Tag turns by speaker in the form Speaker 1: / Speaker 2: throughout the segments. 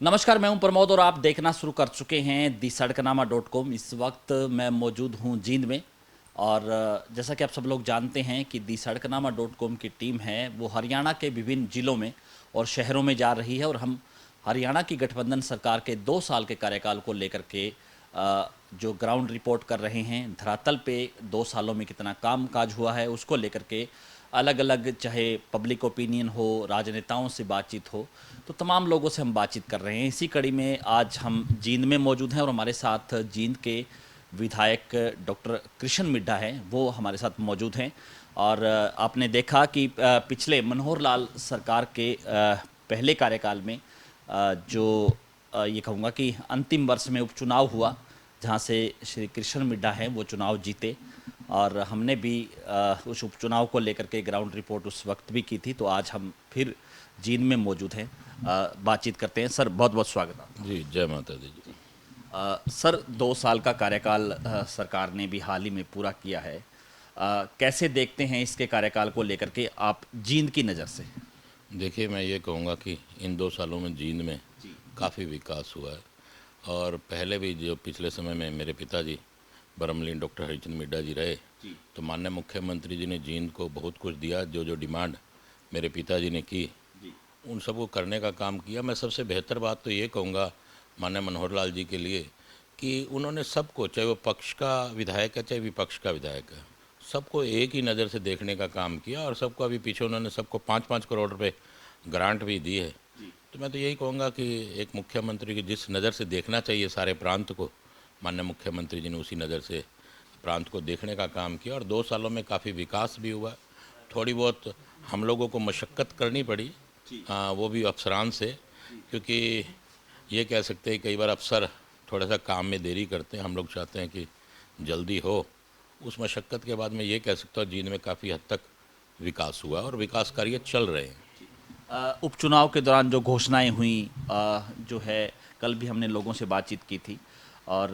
Speaker 1: नमस्कार, मैं हूं प्रमोद और आप देखना शुरू कर चुके हैं दी सड़कनामा.com। इस वक्त मैं मौजूद हूं जींद में और जैसा कि आप सब लोग जानते हैं कि दी सड़कनामा.com की टीम है वो हरियाणा के विभिन्न ज़िलों में और शहरों में जा रही है और हम हरियाणा की गठबंधन सरकार के 2 साल के कार्यकाल को लेकर के जो ग्राउंड रिपोर्ट कर रहे हैं, धरातल पे 2 सालों में कितना काम काज हुआ है उसको लेकर के अलग अलग, चाहे पब्लिक ओपिनियन हो, राजनेताओं से बातचीत हो, तो तमाम लोगों से हम बातचीत कर रहे हैं। इसी कड़ी में आज हम जींद में मौजूद हैं और हमारे साथ जींद के विधायक डॉक्टर कृष्ण मिड्ढा हैं, वो हमारे साथ मौजूद हैं। और आपने देखा कि पिछले मनोहर लाल सरकार के पहले कार्यकाल में जो ये कहूँगा कि अंतिम वर्ष में उपचुनाव हुआ, जहाँ से श्री कृष्ण मिड्ढा हैं वो चुनाव जीते और हमने भी उस उपचुनाव को लेकर के ग्राउंड रिपोर्ट उस वक्त भी की थी। तो आज हम फिर जींद में मौजूद हैं, बातचीत करते हैं। सर, बहुत बहुत स्वागत है आपका।
Speaker 2: जी, जय माता दी जी।
Speaker 1: सर, 2 साल का कार्यकाल सरकार ने भी हाल ही में पूरा किया है। कैसे देखते हैं इसके कार्यकाल को लेकर के आप जींद की नज़र से?
Speaker 2: देखिए, मैं ये कहूँगा कि इन 2 सालों में जींद में
Speaker 1: जी
Speaker 2: काफ़ी विकास हुआ है। और पहले भी जो पिछले समय में मेरे पिताजी ब्रह्मलीन डॉक्टर हरिचंद मिड्ढा जी रहे,
Speaker 1: जी
Speaker 2: तो माननीय मुख्यमंत्री जी ने जींद को बहुत कुछ दिया। जो जो डिमांड मेरे पिताजी ने की,
Speaker 1: जी
Speaker 2: उन सबको करने का काम किया। मैं सबसे बेहतर बात तो ये कहूँगा माननीय मनोहर लाल जी के लिए कि उन्होंने सबको, चाहे वो पक्ष का विधायक है चाहे विपक्ष का विधायक है, सबको एक ही नज़र से देखने का काम किया। और सबको अभी पीछे उन्होंने सबको 5-5 करोड़ रुपए ग्रांट भी दी है।
Speaker 1: जी
Speaker 2: तो मैं तो यही कहूँगा कि एक मुख्यमंत्री की जिस नज़र से देखना चाहिए सारे प्रांत को, माननीय मुख्यमंत्री जी ने उसी नज़र से प्रांत को देखने का काम किया। और 2 सालों में काफ़ी विकास भी हुआ। थोड़ी बहुत हम लोगों को मशक्क़त करनी पड़ी,
Speaker 1: जी
Speaker 2: वो भी अफसरान से, क्योंकि ये कह सकते हैं कई बार अफसर थोड़ा सा काम में देरी करते हैं। हम लोग चाहते हैं कि जल्दी हो। उस मशक्क़त के बाद मैं ये कह सकता हूँ जींद में काफ़ी हद तक विकास हुआ और विकास कार्य चल रहे हैं।
Speaker 1: उपचुनाव के दौरान जो घोषणाएं हुई, जो है, कल भी हमने लोगों से बातचीत की थी और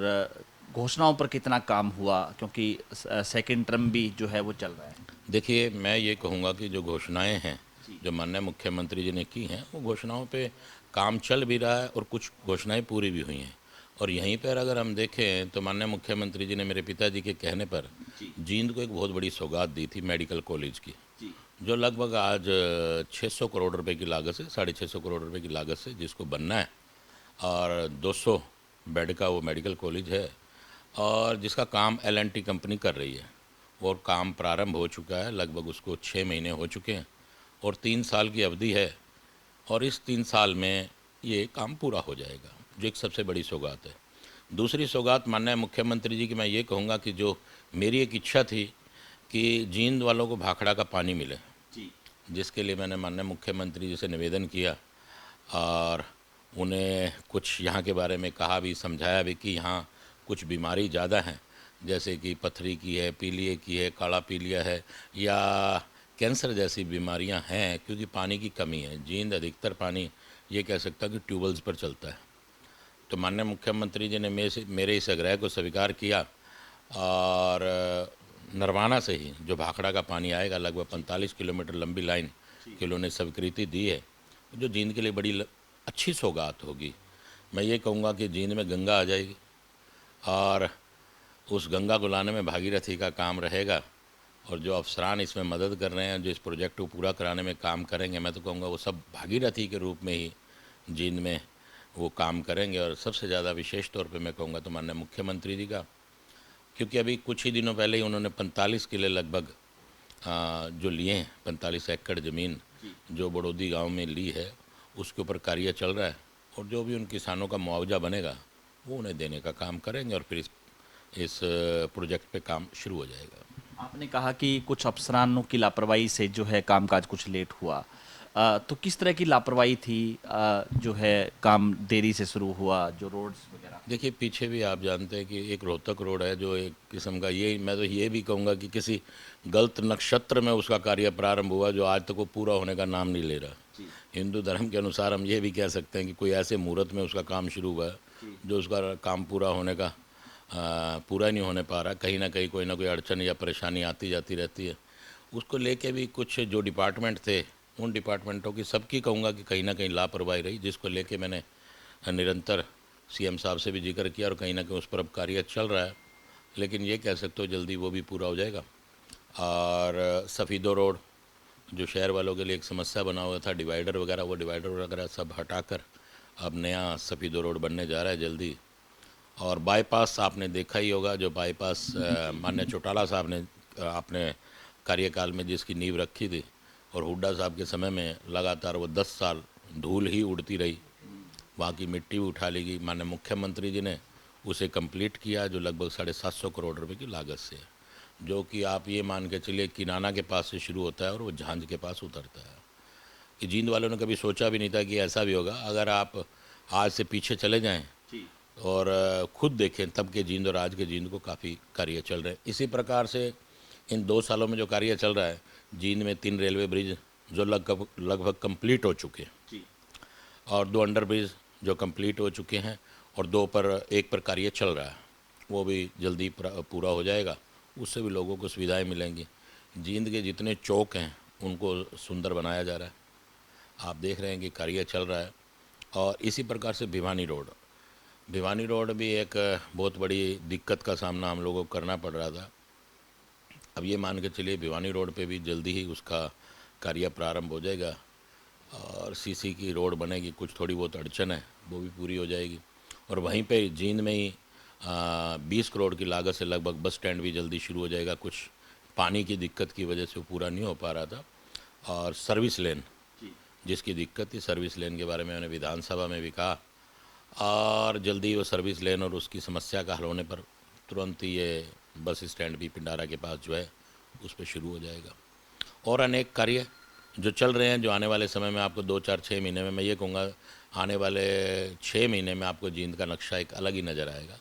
Speaker 1: घोषणाओं पर कितना काम हुआ, क्योंकि सेकंड टर्म भी जो है वो चल रहा है।
Speaker 2: देखिए, मैं ये कहूँगा कि जो घोषणाएं हैं
Speaker 1: जी
Speaker 2: जो माननीय मुख्यमंत्री जी ने की हैं, वो घोषणाओं पे काम चल भी रहा है और कुछ घोषणाएं पूरी भी हुई हैं। और यहीं पर अगर हम देखें तो माननीय मुख्यमंत्री जी ने मेरे पिताजी के कहने पर
Speaker 1: जी
Speaker 2: जींद को एक बहुत बड़ी सौगात दी थी, मेडिकल कॉलेज की,
Speaker 1: जी
Speaker 2: जो लगभग आज 600 करोड़ रुपए की लागत से, 650 करोड़ रुपए की लागत से जिसको बनना है। और 200 बेड का वो मेडिकल कॉलेज है और जिसका काम एल&टी कंपनी कर रही है। और काम प्रारंभ हो चुका है, लगभग उसको 6 महीने हो चुके हैं और 3 साल की अवधि है। और इस 3 साल में ये काम पूरा हो जाएगा, जो एक सबसे बड़ी सौगात है। दूसरी सौगात माननीय मुख्यमंत्री जी की मैं ये कहूँगा कि जो मेरी एक इच्छा थी कि जींद वालों को भाखड़ा का पानी मिले,
Speaker 1: जी
Speaker 2: जिसके लिए मैंने माननीय मुख्यमंत्री जी से निवेदन किया और उन्हें कुछ यहाँ के बारे में कहा भी, समझाया भी कि यहाँ कुछ बीमारी ज़्यादा हैं, जैसे कि पथरी की है, पीलिए की है, काला पीलिया है, या कैंसर जैसी बीमारियाँ हैं, क्योंकि पानी की कमी है। जींद अधिकतर पानी ये कह सकता कि ट्यूबवेल्स पर चलता है। तो माननीय मुख्यमंत्री जी ने मेरे इस आग्रह को स्वीकार किया और नरवाना से ही जो भाखड़ा का पानी आएगा, लगभग 45 किलोमीटर लंबी लाइन की उन्होंने स्वीकृति दी है, जो जींद के लिए बड़ी अच्छी सौगात होगी। मैं ये कहूँगा कि जींद में गंगा आ जाएगी और उस गंगा को लाने में भागीरथी का काम रहेगा। और जो अफसरान इसमें मदद कर रहे हैं, जो इस प्रोजेक्ट को पूरा कराने में काम करेंगे, मैं तो कहूँगा वो सब भागीरथी के रूप में ही जींद में वो काम करेंगे। और सबसे ज़्यादा विशेष तौर पे मैं कहूँगा तो माननीय मुख्यमंत्री जी का, क्योंकि अभी कुछ ही दिनों पहले ही उन्होंने 45 किले लगभग जो लिए हैं, 45 एकड़ ज़मीन जो बड़ौदी गांव में ली है, उसके ऊपर कार्य चल रहा है। और जो भी उन किसानों का मुआवजा बनेगा वो उन्हें देने का काम करेंगे और फिर इस प्रोजेक्ट पे काम शुरू हो जाएगा।
Speaker 1: आपने कहा कि कुछ अफसरानों की लापरवाही से जो है कामकाज कुछ लेट हुआ, तो किस तरह की लापरवाही थी, जो है काम देरी से शुरू हुआ, जो रोड्स वगैरह?
Speaker 2: देखिए, पीछे भी आप जानते हैं कि एक रोहतक रोड है, जो एक किस्म का, ये मैं तो ये भी कहूँगा कि किसी गलत नक्षत्र में उसका कार्य प्रारंभ हुआ, जो आज तक वो पूरा होने का नाम नहीं ले रहा।
Speaker 1: जी
Speaker 2: हिंदू धर्म के अनुसार हम ये भी कह सकते हैं कि कोई ऐसे मुहूर्त में उसका काम शुरू हुआ है
Speaker 1: जी
Speaker 2: जो उसका काम पूरा होने का पूरा नहीं होने पा रहा। कहीं ना कोई अड़चन या परेशानी आती जाती रहती है। उसको लेके भी कुछ जो डिपार्टमेंट थे, उन डिपार्टमेंटों की सबकी कहूँगा कि कहीं ना कहीं लापरवाही रही, जिसको लेके मैंने निरंतर सीएम साहब से भी जिक्र किया और कहीं ना कहीं उस पर अब कार्य चल रहा है, लेकिन ये कह सकते हो जल्दी वो भी पूरा हो जाएगा। और सफ़ीदो रोड जो शहर वालों के लिए एक समस्या बना हुआ था, डिवाइडर वगैरह, वो डिवाइडर वगैरह सब हटाकर अब नया सफ़ीदो रोड बनने जा रहा है जल्दी। और बाईपास आपने देखा ही होगा, जो बाईपास माननीय चौटाला साहब ने अपने कार्यकाल में जिसकी नींव रखी थी, और हुड्डा साहब के समय में लगातार वो 10 साल धूल ही उड़ती रही, वहाँ की मिट्टी भी उठा ली गई। माननीय मुख्यमंत्री जी ने उसे कंप्लीट किया, जो लगभग 750 करोड़ रुपए की लागत से है, जो कि आप ये मान के चलिए किनाना के पास से शुरू होता है और वो झांझ के पास उतरता है। कि जींद वालों ने कभी सोचा भी नहीं था कि ऐसा भी होगा। अगर आप आज से पीछे चले जाएं और खुद देखें, तब के जींद और आज के जींद को काफ़ी कार्य चल रहे हैं। इसी प्रकार से इन 2 सालों में जो कार्य चल रहा है, जींद में 3 रेलवे ब्रिज जो लगभग कंप्लीट हो चुके हैं, और 2 अंडर ब्रिज जो कंप्लीट हो चुके हैं, और 2 पर 1 पर कार्य चल रहा है, वो भी जल्दी पूरा हो जाएगा। उससे भी लोगों को सुविधाएं मिलेंगी। जींद के जितने चौक हैं उनको सुंदर बनाया जा रहा है, आप देख रहे हैं कि कार्य चल रहा है। और इसी प्रकार से भिवानी रोड भी एक बहुत बड़ी दिक्कत का सामना हम लोगों को करना पड़ रहा था। अब ये मान के चलिए भिवानी रोड पे भी जल्दी ही उसका कार्य प्रारंभ हो जाएगा, और सीसी की रोड बनेगी। कुछ थोड़ी बहुत अड़चन है, वो भी पूरी हो जाएगी। और वहीं पे जींद में ही 20 करोड़ की लागत से लगभग बस स्टैंड भी जल्दी शुरू हो जाएगा। कुछ पानी की दिक्कत की वजह से वो पूरा नहीं हो पा रहा था। और सर्विस लेन जिसकी दिक्कत थी, सर्विस लेन के बारे में मैंने विधानसभा में भी कहा, और जल्दी वो सर्विस लेन और उसकी समस्या का हल होने पर तुरंत ही ये बस स्टैंड भी पिंडारा के पास जो है उस पर शुरू हो जाएगा। और अनेक कार्य जो चल रहे हैं, जो आने वाले समय में आपको 2, 4, 6 महीने में, मैं ये कहूँगा आने वाले 6 महीने में आपको जींद का नक्शा एक अलग ही नज़र आएगा।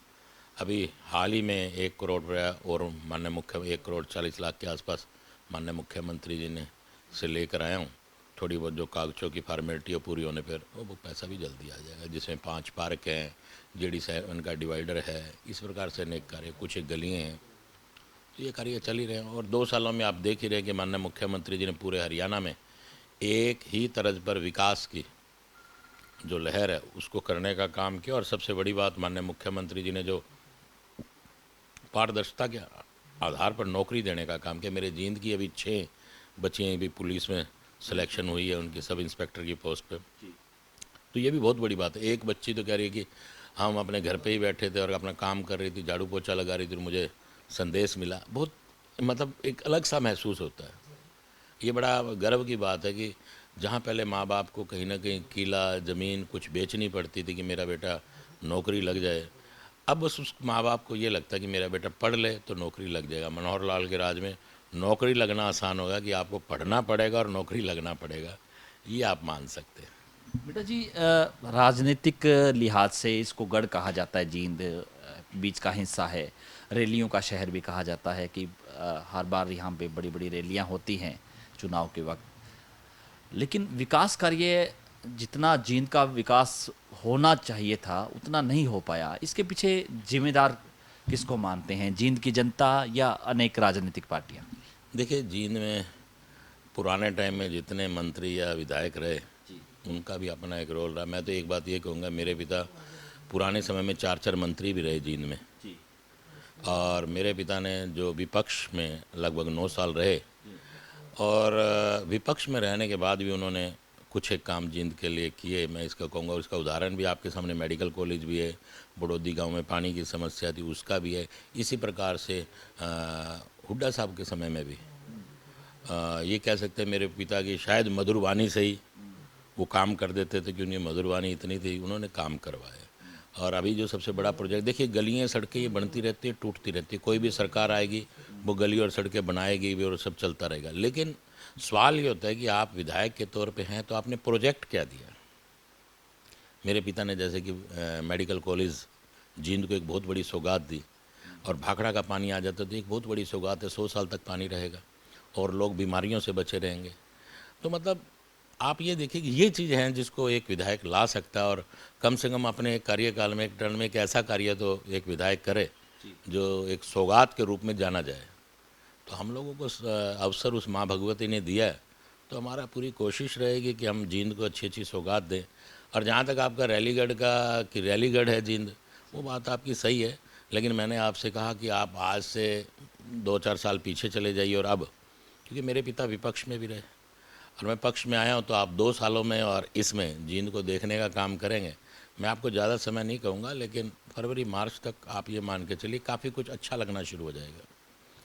Speaker 2: अभी हाल ही में 1 करोड़ रुपया और माननीय 1 करोड़ 40 लाख के आसपास माननीय मुख्यमंत्री जी ने से लेकर आया हूँ। थोड़ी बहुत जो कागजों की फॉर्मेलिटी पूरी होने पर वो पैसा भी जल्दी आ जाएगा, जिसमें 5 पार्क हैं, JD7 का डिवाइडर है, इस प्रकार से अनेक कार्य, कुछ एक गलियाँ हैं, तो ये कार्य चल ही रहे हैं। और 2 सालों में आप देख ही रहे कि माननीय मुख्यमंत्री जी ने पूरे हरियाणा में एक ही तर्ज पर विकास की जो लहर है उसको करने का काम किया। और सबसे बड़ी बात, माननीय मुख्यमंत्री जी ने जो पारदर्शिता के आधार पर नौकरी देने का काम किया। मेरे जींद की अभी 6 बच्चियाँ भी पुलिस में सिलेक्शन हुई है उनकी सब इंस्पेक्टर की पोस्ट पे, तो ये भी बहुत बड़ी बात है। एक बच्ची तो कह रही है कि हम अपने घर पे ही बैठे थे और अपना काम कर रही थी, झाड़ू पोछा लगा रही थी, मुझे संदेश मिला। बहुत मतलब एक अलग सा महसूस होता है। ये बड़ा गर्व की बात है कि जहाँ पहले माँ बाप को कहीं ना कहीं किला ज़मीन कुछ बेचनी पड़ती थी कि मेरा बेटा नौकरी लग जाए, अब बस उस माँ बाप को ये लगता है कि मेरा बेटा पढ़ ले तो नौकरी लग जाएगा। मनोहर लाल के राज में नौकरी लगना आसान होगा कि आपको पढ़ना पड़ेगा और नौकरी लगना पड़ेगा, ये आप मान सकते हैं।
Speaker 1: बेटा जी, राजनीतिक लिहाज से इसको गढ़ कहा जाता है, जींद बीच का हिस्सा है, रैलियों का शहर भी कहा जाता है कि हर बार यहाँ पे बड़ी बड़ी रैलियाँ होती हैं चुनाव के वक्त। लेकिन विकास कार्य जितना जींद का विकास होना चाहिए था उतना नहीं हो पाया। इसके पीछे जिम्मेदार किसको मानते हैं, जींद की जनता या अनेक राजनीतिक पार्टियां?
Speaker 2: देखिए, जींद में पुराने टाइम में जितने मंत्री या विधायक रहे उनका भी अपना एक रोल रहा। मैं तो एक बात ये कहूँगा, मेरे पिता पुराने समय में 4 मंत्री भी रहे जींद में, और मेरे पिता ने जो विपक्ष में लगभग 9 साल रहे, और विपक्ष में रहने के बाद भी उन्होंने कुछ एक काम जींद के लिए किए। मैं इसका कहूँगा, उसका उदाहरण भी आपके सामने मेडिकल कॉलेज भी है, बड़ौदी गांव में पानी की समस्या थी उसका भी है। इसी प्रकार से हुड्डा साहब के समय में भी ये कह सकते हैं मेरे पिता की शायद मधुर वाणी से ही वो काम कर देते थे, कि उनकी मधुर वाणी इतनी थी, उन्होंने काम करवाया। और अभी जो सबसे बड़ा प्रोजेक्ट, देखिए गलियाँ सड़कें ये बनती रहती है, टूटती रहती है, कोई भी सरकार आएगी वो गली और सड़कें बनाएगी भी और सब चलता रहेगा। लेकिन सवाल ये होता है कि आप विधायक के तौर पे हैं तो आपने प्रोजेक्ट क्या दिया। मेरे पिता ने जैसे कि मेडिकल कॉलेज जींद को एक बहुत बड़ी सौगात दी, और भाखड़ा का पानी आ जाता तो एक बहुत बड़ी सौगात है, 100 साल तक पानी रहेगा और लोग बीमारियों से बचे रहेंगे। तो मतलब आप ये देखिए कि ये चीज़ हैं जिसको एक विधायक ला सकता है, और कम से कम अपने कार्यकाल में एक टर्म में एक ऐसा कार्य तो एक विधायक करे जो एक सौगात के रूप में जाना जाए। तो हम लोगों को अवसर उस माँ भगवती ने दिया है, तो हमारा पूरी कोशिश रहेगी कि हम जींद को अच्छी अच्छी सौगात दें। और जहाँ तक आपका रैलीगढ़ का कि रैलीगढ़ है जींद, वो बात आपकी सही है, लेकिन मैंने आपसे कहा कि आप आज से 2-4 साल पीछे चले जाइए और अब, क्योंकि मेरे पिता विपक्ष में भी रहे और मैं पक्ष में आया हूँ, तो आप 2 सालों में और इसमें जींद को देखने का काम करेंगे। मैं आपको ज़्यादा समय नहीं कहूँगा, लेकिन फरवरी मार्च तक आप ये मान के चलिए काफ़ी कुछ अच्छा लगना शुरू हो जाएगा।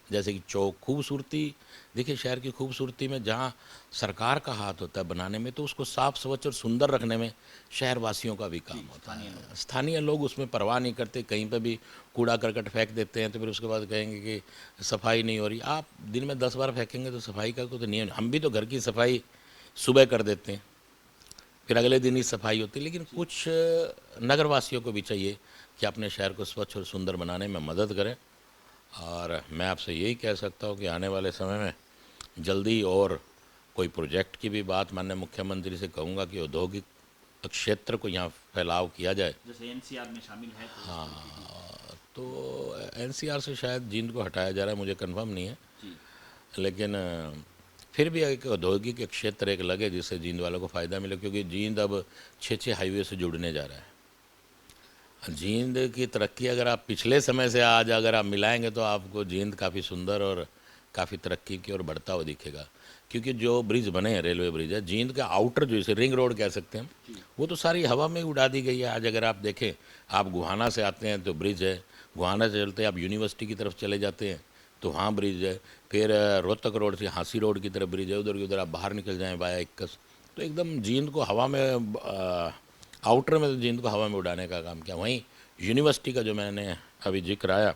Speaker 2: जैसे कि चौक खूबसूरती, देखिए शहर की खूबसूरती में जहाँ सरकार का हाथ होता है बनाने में, तो उसको साफ स्वच्छ और सुंदर रखने में शहरवासियों का भी काम होता है। स्थानीय लोग उसमें परवाह नहीं करते, कहीं पे भी कूड़ा करकट फेंक देते हैं तो फिर उसके बाद कहेंगे कि सफाई नहीं हो रही। आप दिन में 10 बार फेंकेंगे तो सफाई का तो नहीं, हम भी तो घर की सफाई सुबह कर देते हैं, फिर अगले दिन ही सफाई होती है। लेकिन कुछ नगरवासियों को भी चाहिए कि अपने शहर को स्वच्छ और सुंदर बनाने में मदद करें। और मैं आपसे यही कह सकता हूँ कि आने वाले समय में जल्दी और कोई प्रोजेक्ट की भी बात माननीय मुख्यमंत्री से कहूँगा कि औद्योगिक क्षेत्र को यहाँ फैलाव किया जाए।
Speaker 1: जैसे एनसीआर में शामिल है तो
Speaker 2: हाँ, तो एनसीआर से शायद जींद को हटाया जा रहा है, मुझे कंफर्म नहीं है,
Speaker 1: जी
Speaker 2: लेकिन फिर भी एक औद्योगिक क्षेत्र एक लगे जिससे जींद वालों को फ़ायदा मिले, क्योंकि जींद अब 6 हाईवे से जुड़ने जा रहा है। जींद की तरक्की अगर आप पिछले समय से आज अगर आप मिलाएंगे तो आपको जींद काफ़ी सुंदर और काफ़ी तरक्की की ओर बढ़ता हुआ दिखेगा, क्योंकि जो ब्रिज बने हैं, रेलवे ब्रिज है, जींद का आउटर जो इसे रिंग रोड कह सकते हैं, वो तो सारी हवा में ही उड़ा दी गई है। आज अगर आप देखें, आप गुहाना से आते हैं तो ब्रिज है, गुहाना से चलते आप यूनिवर्सिटी की तरफ चले जाते हैं तो वहाँ ब्रिज है, फिर रोहतक रोड से हांसी रोड की तरफ ब्रिज है, उधर की उधर आप बाहर निकल जाएँ वाया इक्कस, तो एकदम जींद को हवा में आउटर में तो जींद को हवा में उड़ाने का काम किया। वहीं यूनिवर्सिटी का जो मैंने अभी जिक्र आया,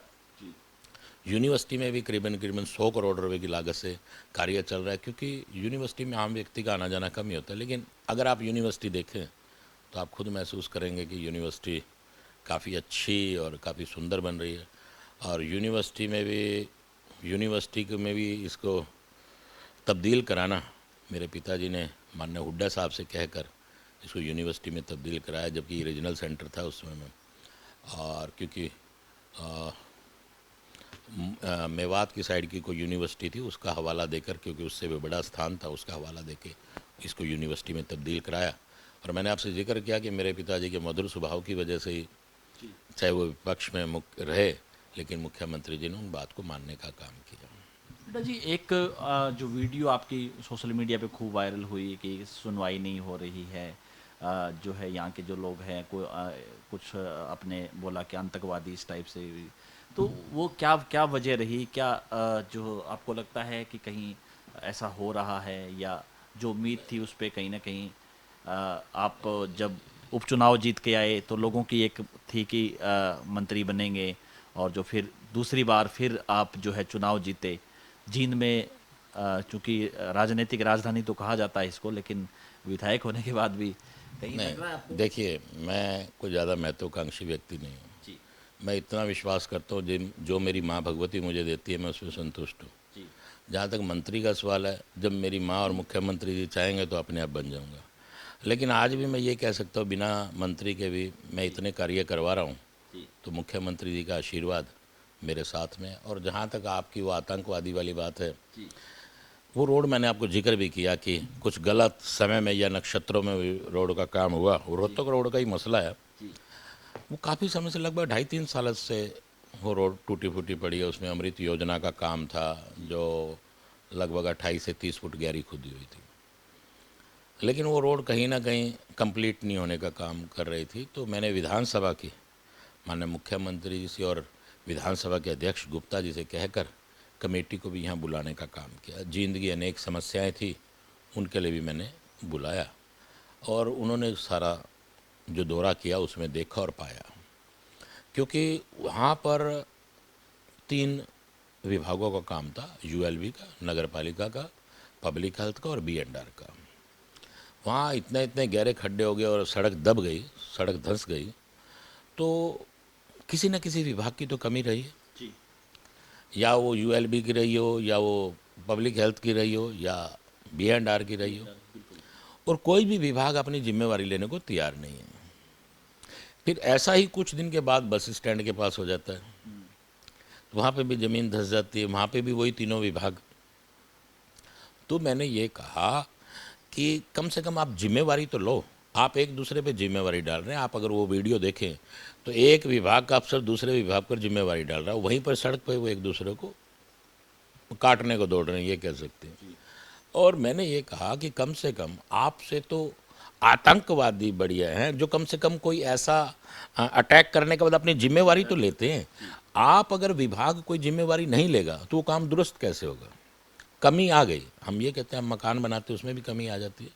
Speaker 2: यूनिवर्सिटी में भी करीबन करीबन 100 करोड़ रुपए की लागत से कार्य चल रहा है, क्योंकि यूनिवर्सिटी में आम व्यक्ति का आना जाना कम ही होता है। लेकिन अगर आप यूनिवर्सिटी देखें तो आप खुद महसूस करेंगे कि यूनिवर्सिटी काफ़ी अच्छी और काफ़ी सुंदर बन रही है। और यूनिवर्सिटी में भी इसको तब्दील कराना, मेरे पिताजी ने माननीय हुड्डा साहब से कहकर इसको यूनिवर्सिटी में तब्दील कराया, जबकि रीजनल सेंटर था उस समय में। और क्योंकि मेवात की साइड की कोई यूनिवर्सिटी थी, उसका हवाला देकर, क्योंकि उससे भी बड़ा स्थान था, उसका हवाला देके इसको यूनिवर्सिटी में तब्दील कराया। और मैंने आपसे जिक्र किया कि मेरे पिताजी के मधुर स्वभाव की वजह से ही, चाहे वो विपक्ष में रहे, लेकिन मुख्यमंत्री जी ने उन बात को मानने का काम किया।
Speaker 1: बेटा जी, एक जो वीडियो आपकी सोशल मीडिया पे खूब वायरल हुई कि सुनवाई नहीं हो रही है, जो है यहाँ के जो लोग हैं कुछ अपने बोला कि आतंकवादी इस टाइप से, तो वो क्या क्या वजह रही, क्या जो आपको लगता है कि कहीं ऐसा हो रहा है, या जो उम्मीद थी उस पे कहीं ना कहीं आप जब उपचुनाव जीत के आए तो लोगों की एक थी कि मंत्री बनेंगे, और जो फिर दूसरी बार फिर आप जो है चुनाव जीते जींद में, चूंकि राजनीतिक राजधानी तो कहा जाता है इसको, लेकिन विधायक होने के बाद भी कहीं लग रहा है आपको?
Speaker 2: नहीं, देखिए, मैं कोई ज़्यादा महत्वाकांक्षी व्यक्ति नहीं हूँ।
Speaker 1: जी
Speaker 2: मैं इतना विश्वास करता हूँ जो मेरी माँ भगवती मुझे देती है, मैं उसमें संतुष्ट हूँ।
Speaker 1: जी
Speaker 2: जहाँ तक मंत्री का सवाल है, जब मेरी माँ और मुख्यमंत्री जी चाहेंगे तो अपने आप बन जाऊँगा। लेकिन आज भी मैं ये कह सकता हूँ, बिना मंत्री के भी मैं इतने कार्य करवा रहा हूँ,
Speaker 1: जी
Speaker 2: तो मुख्यमंत्री जी का आशीर्वाद मेरे साथ में है। और जहाँ तक आपकी वो आतंकवादी वाली बात है,
Speaker 1: जी
Speaker 2: वो रोड मैंने आपको जिक्र भी किया कि कुछ गलत समय में या नक्षत्रों में भी रोड का काम हुआ। रोहतक रोड का ही मसला है,
Speaker 1: जी
Speaker 2: वो काफ़ी समय से, लगभग 2.5-3 साल से वो रोड टूटी फूटी पड़ी है। उसमें अमृत योजना का काम था, जो लगभग 28 से 30 फुट गहरी खुदी हुई थी, लेकिन वो रोड कहीं ना कहीं कंप्लीट नहीं होने का काम कर रही थी। तो मैंने विधानसभा की माननीय मुख्यमंत्री जी से और विधानसभा के अध्यक्ष गुप्ता जी से कहकर कमेटी को भी यहाँ बुलाने का काम किया। जींद की अनेक समस्याएं थी, उनके लिए भी मैंने बुलाया, और उन्होंने सारा जो दौरा किया उसमें देखा और पाया, क्योंकि वहाँ पर 3 विभागों का काम था, यूएलबी का, नगर पालिका का, पब्लिक हेल्थ का और बीएनआर का। वहाँ इतने इतने गहरे खड्डे हो गए और सड़क दब गई, सड़क धंस गई, तो किसी न किसी विभाग की तो कमी रही है,
Speaker 1: जी
Speaker 2: या वो यूएलबी की रही हो, या वो पब्लिक हेल्थ की रही हो, या बीएनआर की रही हो,
Speaker 1: बिल्कुल।
Speaker 2: और कोई भी विभाग अपनी जिम्मेवारी लेने को तैयार नहीं है। फिर ऐसा ही कुछ दिन के बाद बस स्टैंड के पास हो जाता है, तो वहाँ पे भी ज़मीन धंस जाती है, वहाँ पे भी वही तीनों विभाग। तो मैंने ये कहा कि कम से कम आप जिम्मेवारी तो लो, आप एक दूसरे पे जिम्मेवारी डाल रहे हैं। आप अगर वो वीडियो देखें तो एक विभाग का अफसर दूसरे विभाग पर जिम्मेवारी डाल रहा है, वहीं पर सड़क पर वो एक दूसरे को काटने को दौड़ रहे हैं, ये कह सकते हैं। और मैंने ये कहा कि कम से कम आपसे तो आतंकवादी बढ़िया हैं, जो कम से कम कोई ऐसा अटैक करने के बाद अपनी जिम्मेवारी तो लेते हैं। आप अगर विभाग कोई जिम्मेवारी नहीं लेगा तो वो काम दुरुस्त कैसे होगा? कमी आ गई, हम ये कहते हैं, हम मकान बनाते हैं उसमें भी कमी आ जाती है,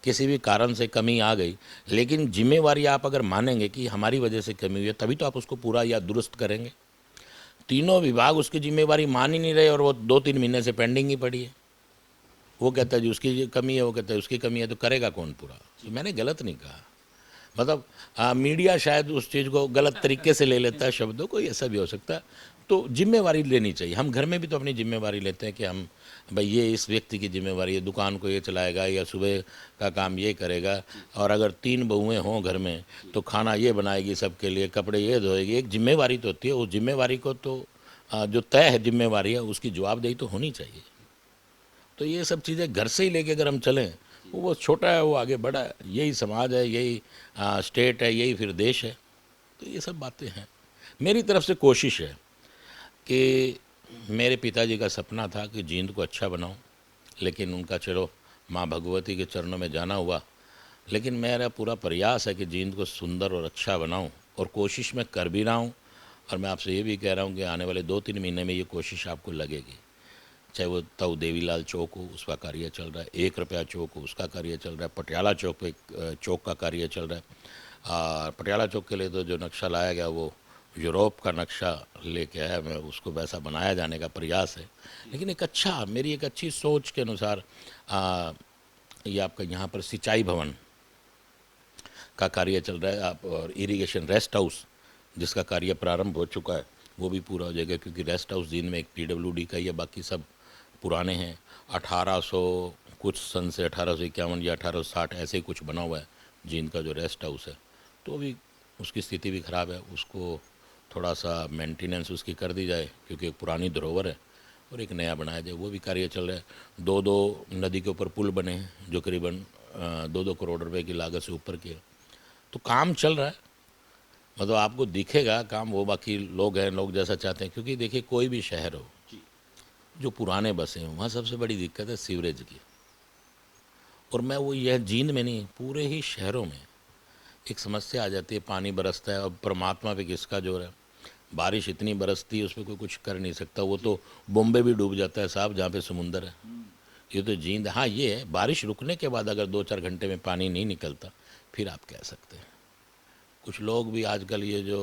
Speaker 2: किसी भी कारण से कमी आ गई, लेकिन जिम्मेवारी आप अगर मानेंगे कि हमारी वजह से कमी हुई है, तभी तो आप उसको पूरा या दुरुस्त करेंगे। तीनों विभाग उसकी जिम्मेवारी मान ही नहीं रहे और वो 2-3 महीने से पेंडिंग ही पड़ी है। वो कहता है जी उसकी कमी है, वो कहता है उसकी कमी है, तो करेगा कौन पूरा? तो मैंने गलत नहीं कहा, मतलब मीडिया शायद उस चीज़ को गलत तरीके से ले लेता है, शब्दों को, ऐसा भी हो सकता है। तो जिम्मेवारी लेनी चाहिए। हम घर में भी तो अपनी जिम्मेवारी लेते हैं कि हम भाई ये इस व्यक्ति की जिम्मेवारी है, दुकान को ये चलाएगा या सुबह का काम ये करेगा, और अगर 3 बहुएं हों घर में तो खाना ये बनाएगी सबके लिए, कपड़े ये धोएगी। एक जिम्मेवारी तो होती है, उस जिम्मेवारी को तो जो तय है जिम्मेवारी है उसकी जवाबदेही तो होनी चाहिए। तो ये सब चीज़ें घर से ही लेके अगर हम चलें, वो छोटा है वो आगे बड़ा है, यही समाज है, यही स्टेट है, यही फिर देश है। तो ये सब बातें हैं। मेरी तरफ से कोशिश है कि मेरे पिताजी का सपना था कि जींद को अच्छा बनाऊं, लेकिन उनका चलो माँ भगवती के चरणों में जाना हुआ, लेकिन मेरा पूरा प्रयास है कि जींद को सुंदर और अच्छा बनाऊं, और कोशिश मैं कर भी रहा हूं। और मैं आपसे ये भी कह रहा हूं कि आने वाले 2-3 महीने में ये कोशिश आपको लगेगी। चाहे वो ताऊ देवीलाल चौक हो, उसका कार्य चल रहा है, 1 रुपया चौक हो, उसका कार्य चल रहा है, पटियाला चौक पे चौक का कार्य चल रहा है। पटियाला चौक के लिए तो जो नक्शा लाया गया वो यूरोप का नक्शा लेके आया, मैं उसको वैसा बनाया जाने का प्रयास है। लेकिन एक अच्छा, मेरी एक अच्छी सोच के अनुसार ये आपका यहाँ पर सिंचाई भवन का कार्य चल रहा है, आप, और इरिगेशन रेस्ट हाउस जिसका कार्य प्रारंभ हो चुका है वो भी पूरा हो जाएगा, क्योंकि रेस्ट हाउस जींद में एक PWD का ही है, बाकी सब पुराने हैं। 1800 कुछ सन से 1851 या 1860 ऐसे ही कुछ बना हुआ है जींद का जो रेस्ट हाउस है। तो अभी उसकी स्थिति भी ख़राब है, उसको थोड़ा सा मेंटेनेंस उसकी कर दी जाए, क्योंकि एक पुरानी धरोहर है, और एक नया बनाया जाए, वो भी कार्य चल रहा है। 2-2 नदी के ऊपर पुल बने हैं जो करीबन 2-2 करोड़ रुपए की लागत से ऊपर के। तो काम चल रहा है, मतलब आपको दिखेगा काम, वो बाकी लोग हैं, लोग जैसा चाहते हैं। क्योंकि देखिए कोई भी शहर हो जो पुराने बसे हैं, वहाँ सबसे बड़ी दिक्कत है सीवरेज की। और मैं वो यह जींद में नहीं, पूरे ही शहरों में एक समस्या आ जाती है, पानी बरसता है, अब परमात्मा पे किसका जोर है? बारिश इतनी बरसती है उस पर कोई कुछ कर नहीं सकता, वो तो बॉम्बे भी डूब जाता है साहब जहाँ पे समुंदर है। ये तो जींद, हाँ ये है, बारिश रुकने के बाद अगर 2-4 घंटे में पानी नहीं निकलता फिर आप कह सकते हैं। कुछ लोग भी आजकल ये जो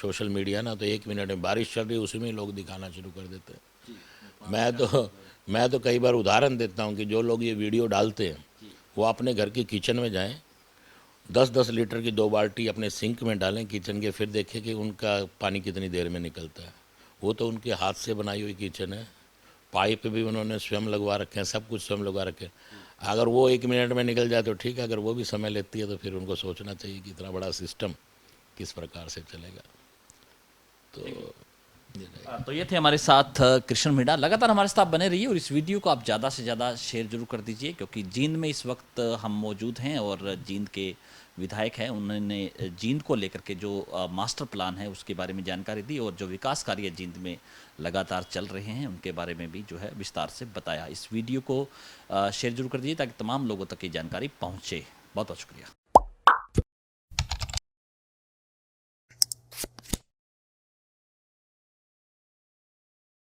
Speaker 2: सोशल मीडिया ना, तो 1 मिनट में बारिश चल रही है उसी में लोग दिखाना शुरू कर देते हैं। मैं तो कई बार उदाहरण देता हूँ कि जो लोग ये वीडियो डालते हैं वो अपने घर की किचन में जाएं, 10-10 लीटर की 2 बाल्टी अपने सिंक में डालें किचन के, फिर देखें कि उनका पानी कितनी देर में निकलता है। वो तो उनके हाथ से बनाई हुई किचन है, पाइप भी उन्होंने स्वयं लगवा रखे हैं, सब कुछ स्वयं लगवा रखे हैं। अगर वो 1 मिनट में निकल जाए तो ठीक है, अगर वो भी समय लेती है तो फिर उनको सोचना चाहिए कि इतना बड़ा सिस्टम किस प्रकार से चलेगा। तो
Speaker 1: तो ये थे हमारे साथ कृष्ण मीणा। लगातार हमारे साथ बने रहिए और इस वीडियो को आप ज़्यादा से ज़्यादा शेयर जरूर कर दीजिए, क्योंकि जींद में इस वक्त हम मौजूद हैं और जींद के विधायक हैं, उन्होंने जींद को लेकर के जो मास्टर प्लान है उसके बारे में जानकारी दी, और जो विकास कार्य जींद में लगातार चल रहे हैं उनके बारे में भी जो है विस्तार से बताया। इस वीडियो को शेयर जरूर कर दीजिए ताकि तमाम लोगों तक ये जानकारी पहुँचे। बहुत बहुत शुक्रिया।